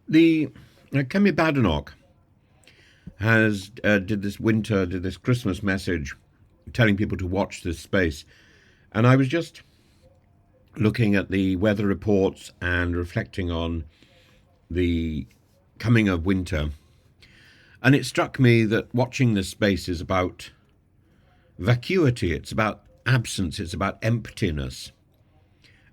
The Kemi Badenoch has did this Christmas message telling people to watch this space, and I was just looking at the weather reports and reflecting on the coming of winter, and it struck me that watching this space is about vacuity. It's about absence. It's about emptiness.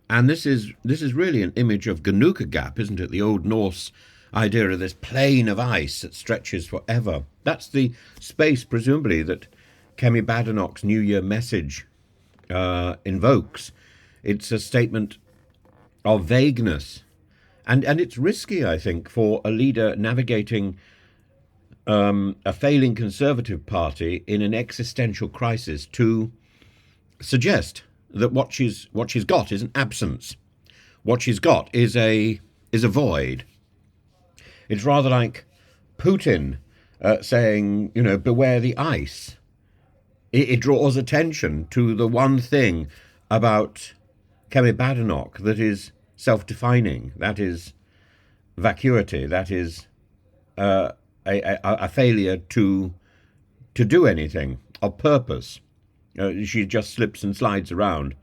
And this is really an image of Ganuka Gap, isn't it? The Old Norse idea of this plain of ice that stretches forever. That's the space, presumably, that Kemi Badenoch's New Year message invokes. It's a statement of vagueness. And it's risky, I think, for a leader navigating a failing Conservative Party in an existential crisis to suggest that what she's got is an absence. What she's got is a void. It's rather like Putin saying, beware the ice. It draws attention to the one thing about Kemi Badenoch that is self-defining. That is vacuity. That is a failure to do anything of purpose. She just slips and slides around,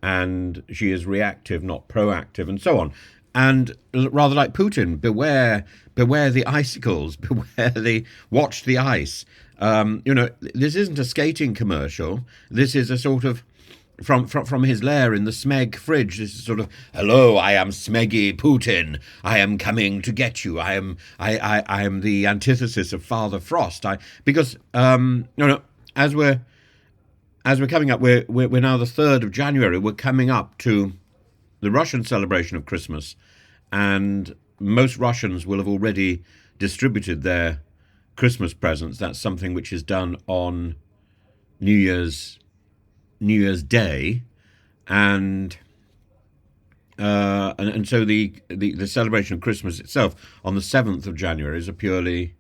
and she is reactive, not proactive, and so on. And rather like Putin, beware the icicles, watch the ice. This isn't a skating commercial. This is a sort of from his lair in the Smeg fridge. This is sort of, hello, I am Smeggy Putin. I am coming to get you. I am the antithesis of Father Frost. Because as we're coming up, we're now the 3rd of January. We're coming up to the Russian celebration of Christmas, and most Russians will have already distributed their Christmas presents. That's something which is done on New Year's Day, and so the celebration of Christmas itself on the 7th of January is a purely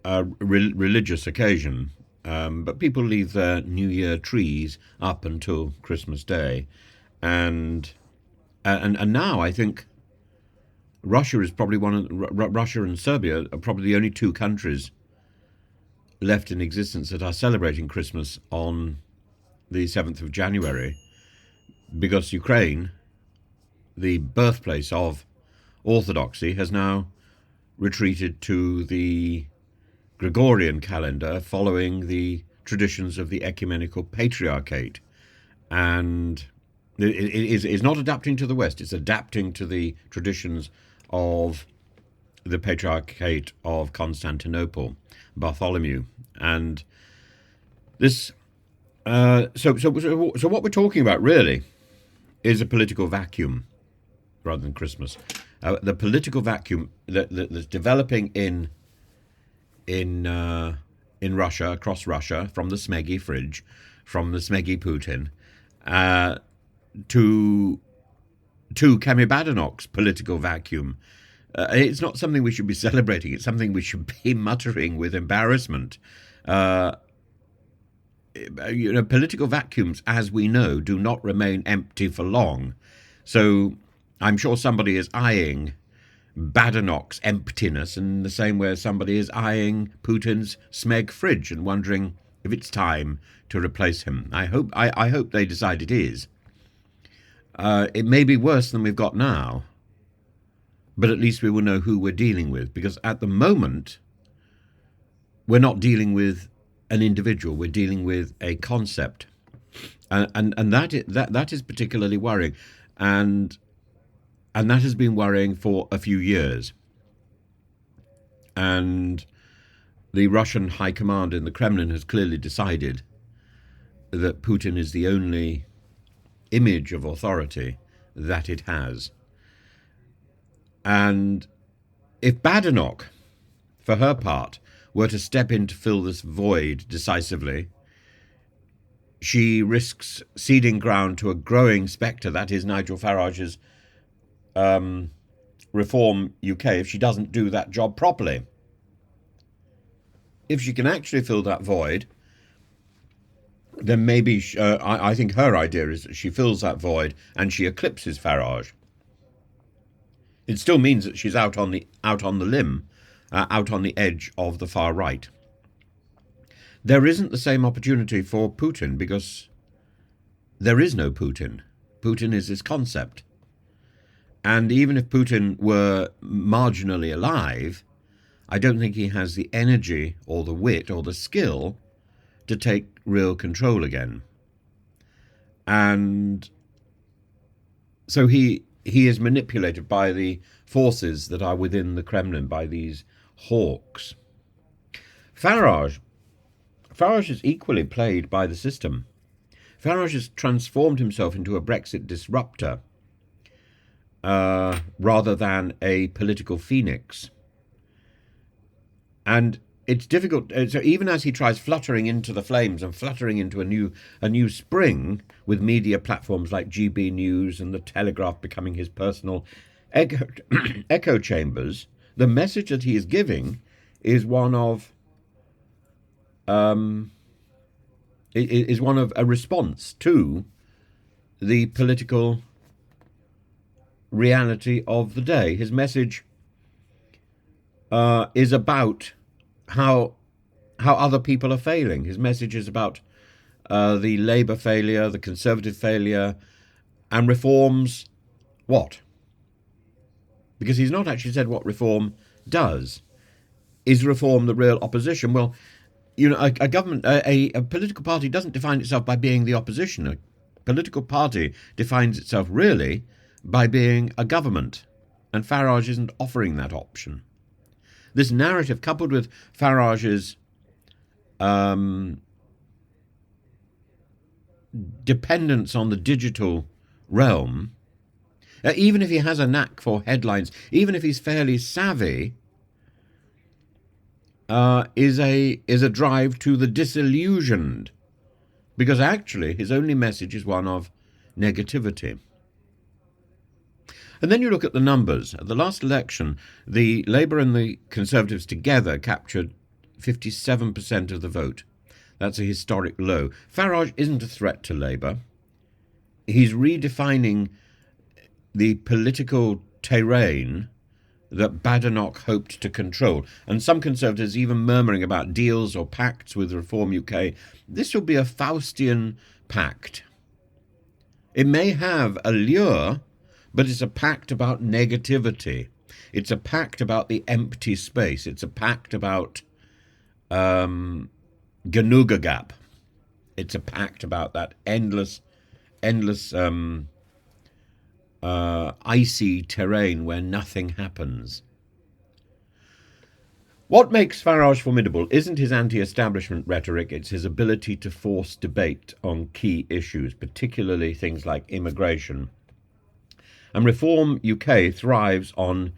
religious occasion. But people leave their New Year trees up until Christmas Day, and now I think Russia is probably Russia and Serbia are probably the only two countries left in existence that are celebrating Christmas on the 7th of January, because Ukraine, the birthplace of Orthodoxy, has now retreated to the Gregorian calendar, following the traditions of the ecumenical patriarchate. And it is not adapting to the West, it's adapting to the traditions of the Patriarchate of Constantinople, Bartholomew. And this so what we're talking about really is a political vacuum rather than Christmas. The political vacuum that's developing in Russia, across Russia, from the Smeggy fridge, from the Smeggy Putin, to Kemi Badenoch's political vacuum. It's not something we should be celebrating. It's something we should be muttering with embarrassment. Political vacuums, as we know, do not remain empty for long. So I'm sure somebody is eyeing Badenoch's emptiness in the same way as somebody is eyeing Putin's Smeg fridge and wondering if it's time to replace him. I hope they decide it is. It may be worse than we've got now, but at least we will know who we're dealing with, because at the moment we're not dealing with an individual, we're dealing with a concept, and that is particularly worrying, and that has been worrying for a few years. And the Russian high command in the Kremlin has clearly decided that Putin is the only image of authority that it has. And if Badenoch, for her part, were to step in to fill this void decisively, she risks ceding ground to a growing spectre, that is Nigel Farage's Reform UK, if she doesn't do that job properly. If she can actually fill that void, then maybe I think her idea is that she fills that void and she eclipses Farage. It still means that she's out on the limb, out on the edge of the far right. There isn't the same opportunity for Putin because there is no Putin. Putin is his concept. And even if Putin were marginally alive, I don't think he has the energy or the wit or the skill to take real control again. And so he is manipulated by the forces that are within the Kremlin, by these hawks. Farage is equally played by the system. Farage has transformed himself into a Brexit disruptor rather than a political phoenix. And it's difficult. So even as he tries fluttering into the flames and fluttering into a new spring, with media platforms like GB News and the Telegraph becoming his personal echo chambers, the message that he is giving is one of a response to the political reality of the day. His message is about how other people are failing. His message is about the Labour failure, the Conservative failure, and reforms what? Because he's not actually said what reform does. Is reform the real opposition? Well, you know, a government, a political party doesn't define itself by being the opposition. A political party defines itself really by being a government, and Farage isn't offering that option. This narrative, coupled with Farage's dependence on the digital realm, even if he has a knack for headlines, even if he's fairly savvy, is a drive to the disillusioned, because actually his only message is one of negativity. And then you look at the numbers. At the last election, the Labour and the Conservatives together captured 57% of the vote. That's a historic low. Farage isn't a threat to Labour. He's redefining the political terrain that Badenoch hoped to control. And some Conservatives even murmuring about deals or pacts with Reform UK. This will be a Faustian pact. It may have a lure, but it's a pact about negativity. It's a pact about the empty space. It's a pact about Ganuga Gap. It's a pact about that endless icy terrain where nothing happens. What makes Farage formidable isn't his anti-establishment rhetoric, it's his ability to force debate on key issues, particularly things like immigration. And Reform UK thrives on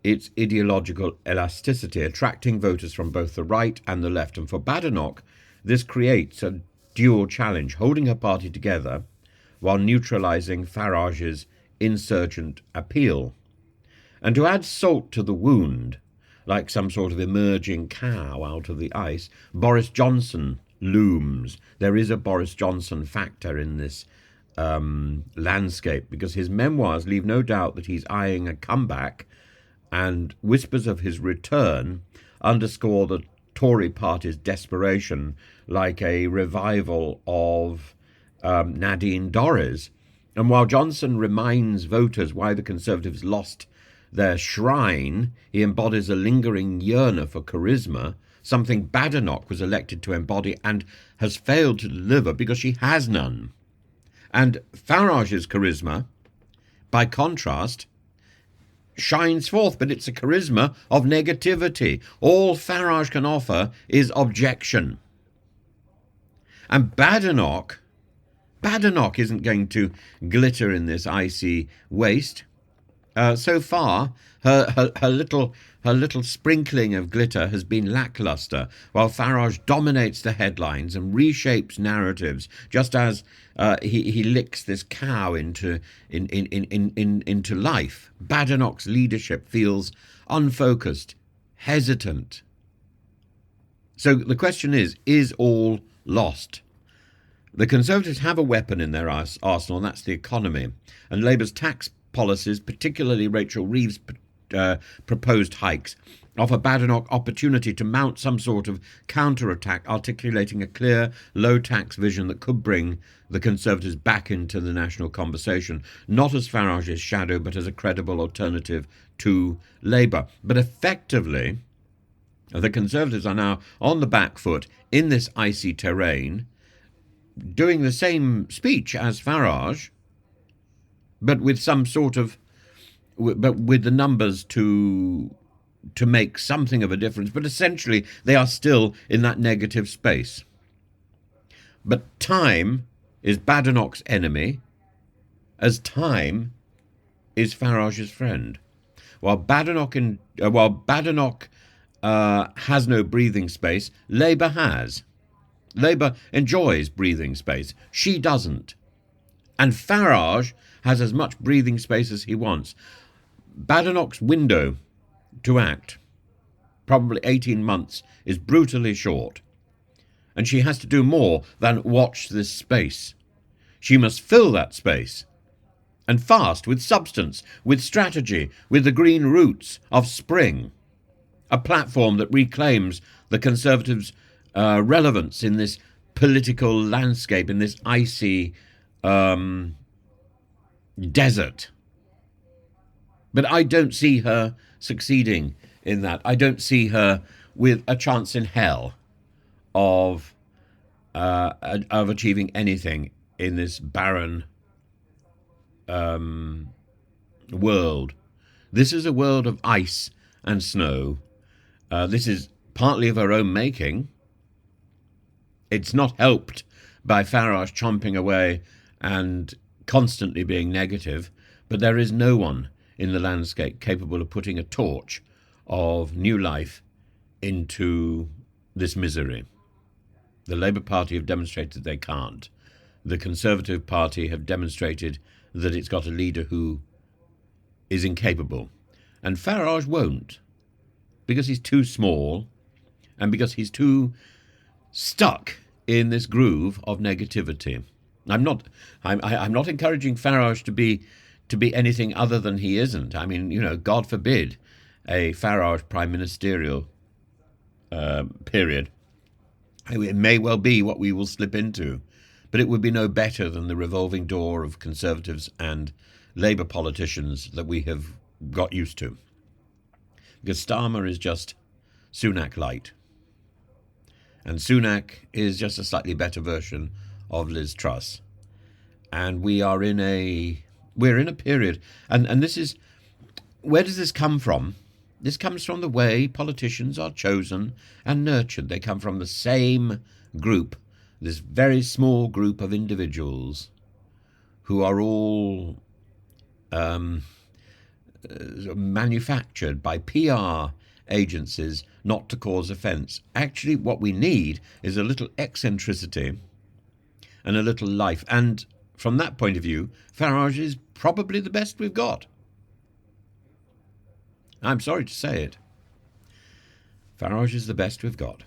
its ideological elasticity, attracting voters from both the right and the left. And for Badenoch, this creates a dual challenge, holding her party together while neutralising Farage's insurgent appeal. And to add salt to the wound, like some sort of emerging cow out of the ice, Boris Johnson looms. There is a Boris Johnson factor in this landscape, because his memoirs leave no doubt that he's eyeing a comeback, and whispers of his return underscore the Tory party's desperation, like a revival of Nadine Dorries. And while Johnson reminds voters why the Conservatives lost their shrine, he embodies a lingering yearner for charisma, something Badenoch was elected to embody and has failed to deliver because she has none. And Farage's charisma, by contrast, shines forth, but it's a charisma of negativity. All Farage can offer is objection. And Badenoch isn't going to glitter in this icy waste. So far, her little sprinkling of glitter has been lackluster, while Farage dominates the headlines and reshapes narratives, just as he licks this cow into life. Badenoch's leadership feels unfocused, hesitant. So the question is all lost? The Conservatives have a weapon in their arsenal, and that's the economy. And Labour's tax policies, particularly Rachel Reeves' proposed hikes, offer Badenoch opportunity to mount some sort of counter-attack, articulating a clear, low-tax vision that could bring the Conservatives back into the national conversation, not as Farage's shadow, but as a credible alternative to Labour. But effectively, the Conservatives are now on the back foot in this icy terrain, doing the same speech as Farage, but with some sort of, but with the numbers to make something of a difference. But essentially, they are still in that negative space. But time is Badenoch's enemy, as time is Farage's friend. While Badenoch has no breathing space, Labour has. Labour enjoys breathing space. She doesn't. And Farage has as much breathing space as he wants. Badenoch's window to act, probably 18 months, is brutally short. And she has to do more than watch this space. She must fill that space. And fast, with substance, with strategy, with the green roots of spring. A platform that reclaims the Conservatives' relevance in this political landscape, in this icy desert. But I don't see her succeeding in that. I don't see her with a chance in hell of achieving anything in this barren world. This is a world of ice and snow. This is partly of her own making. It's not helped by Farage chomping away and constantly being negative, but there is no one in the landscape capable of putting a torch of new life into this misery. The Labour Party have demonstrated they can't. The Conservative Party have demonstrated that it's got a leader who is incapable. And Farage won't, because he's too small and because he's too stuck in this groove of negativity. I'm not encouraging Farage to be anything other than he isn't. I mean, God forbid a Farage prime ministerial period. It may well be what we will slip into, but it would be no better than the revolving door of Conservatives and Labour politicians that we have got used to. Because Starmer is just Sunak light. And Sunak is just a slightly better version of Liz Truss. And we're in a period, and this is, where does this come from? This comes from the way politicians are chosen and nurtured. They come from the same group, this very small group of individuals who are all manufactured by PR agencies not to cause offence. Actually, what we need is a little eccentricity and a little life. And from that point of view, Farage is probably the best we've got. I'm sorry to say it. Farage is the best we've got.